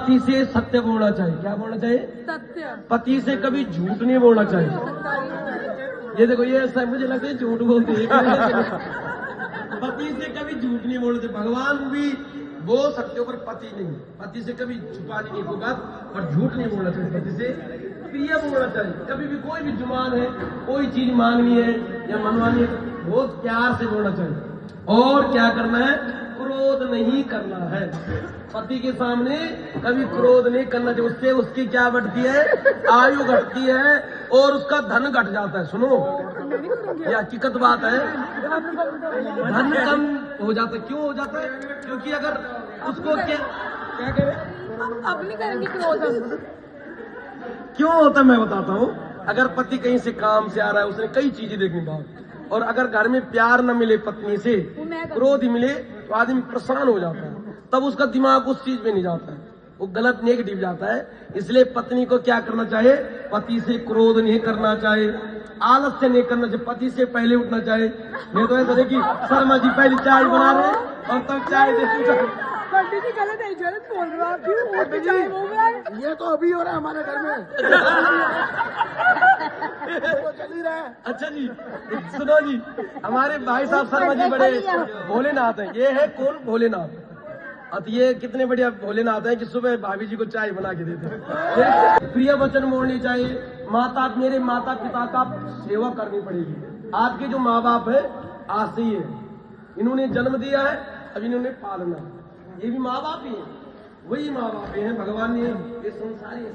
पति से सत्य बोलना चाहिए। क्या बोलना चाहिए? सत्य। पति से कभी झूठ नहीं बोलना चाहिए। ये देखो, ये ऐसा मुझे लगता है झूठ बोलते हैं। पति से कभी झूठ नहीं बोलते। भगवान भी बोल सकते हो पर पति नहीं। पति से कभी छुपानी नहीं कोई बात और झूठ नहीं बोलना चाहिए। पति से प्रिय बोलना चाहिए। कभी भी कोई भी जुबान है, कोई चीज मांगनी है या मनवानी है, बहुत प्यार से बोलना चाहिए। और क्या करना है? क्रोध नहीं करना है। पति के सामने कभी क्रोध नहीं करना चाहिए। उससे उसकी क्या बढ़ती है? आयु घटती है और उसका धन घट जाता है। सुनो, यह हकीकत बात है। धन कम हो जाता है। क्यों हो जाता है? क्योंकि अगर उसको क्या करें, अब नहीं करेंगे क्रोध। क्यों होता है मैं बताता हूँ। अगर पति कहीं से काम से आ रहा है, उसने कई चीजें देखनी बात, और अगर घर में प्यार न मिले पत्नी से, क्रोध मिले, तो आदमी परेशान हो जाता है। तब उसका दिमाग उस चीज में नहीं जाता है, वो गलत नेगेटिव जाता है। इसलिए पत्नी को क्या करना चाहिए? पति से क्रोध नहीं करना चाहिए, आलस्य नहीं करना चाहिए, पति से पहले उठना चाहिए। नहीं तो ऐसा नहीं कि शर्मा जी पहले चाय बना रहे और तब चाय दे। गलत बोल रहा हूँ। ये तो अभी हो रहा है हमारे घर में। वो चल ही रहा है। अच्छा जी, सुनो जी, हमारे भाई साहब शर्मा जी बड़े भोलेनाथ हैं। ये है कौन? भोलेनाथ। अब ये कितने बढ़िया भोलेनाथ हैं कि सुबह भाभी जी को चाय बना के देते हैं। प्रिय वचन बोलनी चाहिए। मेरे माता पिता का सेवा करनी पड़ेगी। आपके जो माँ बाप है आज से ही है, इन्होंने जन्म दिया है, अब इन्होंने पालना है। ये भी माँ बाप ही है, वही माँ बाप हैं। भगवान ने ये संसार ही है।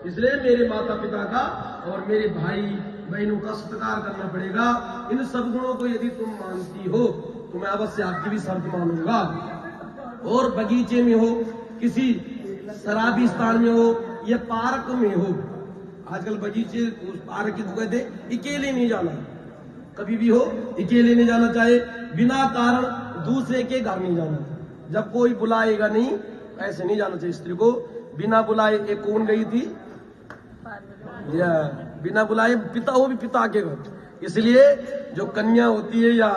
इसलिए मेरे माता पिता का और मेरे भाई बहनों का सत्कार करना पड़ेगा। इन सब गुणों को यदि तुम मानती हो तो मैं अवश्य आपकी भी शर्त मानूंगा। और बगीचे में हो, किसी शराबी स्थान में हो या पार्क में हो, आजकल बगीचे उस पार्क की कहते अकेले नहीं जाना। कभी भी हो अकेले नहीं जाना चाहिए। बिना कारण दूसरे के घर नहीं जाना। जब कोई बुलाएगा नहीं, ऐसे नहीं जाना चाहिए। स्त्री को बिना बुलाए, एक कौन गई थी या बिना बुलाए पिता, वो भी पिता के घर। इसलिए जो कन्या होती है या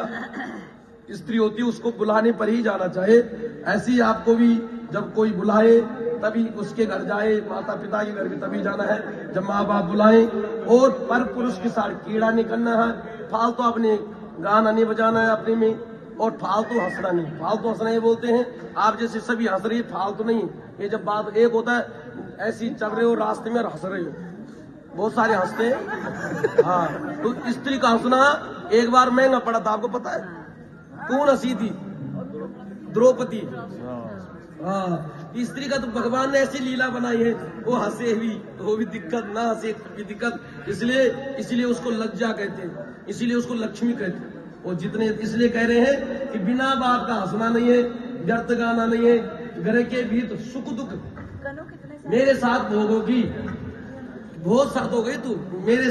स्त्री होती है, उसको बुलाने पर ही जाना चाहिए। ऐसे ही आपको भी जब कोई बुलाए तभी उसके घर जाए। माता पिता के घर भी तभी जाना है जब माँ बाप बुलाएं। और पर पुरुष के साथ कीड़ा नहीं करना है। फालतू अपने गाना नहीं बजाना है अपने में, और फालतू हंसना नहीं। फालतू हंसना ये बोलते हैं आप जैसे सभी हंस रही, फालतू नहीं। ये जब बात एक होता है ऐसी चल रहे हो रास्ते में और हंस रहे हो, बहुत सारे हंसते हैं। हाँ, तो स्त्री का हंसना एक बार महंगा पड़ा था। आपको पता है कौन हंसी थी? द्रौपदी। हाँ, स्त्री का तो भगवान ने ऐसी लीला बनाई है, वो हंसे भी तो वो भी दिक्कत, ना हंसे भी दिक्कत। इसलिए उसको लज्जा कहते हैं, इसलिए उसको लक्ष्मी कहते हैं। और जितने इसलिए कह रहे हैं कि बिना बात का हंसना नहीं है, व्यर्थ गाना नहीं है। घर के भीतर सुख दुख मेरे साथ भोगोगी। बहुत साथ हो गई तू मेरे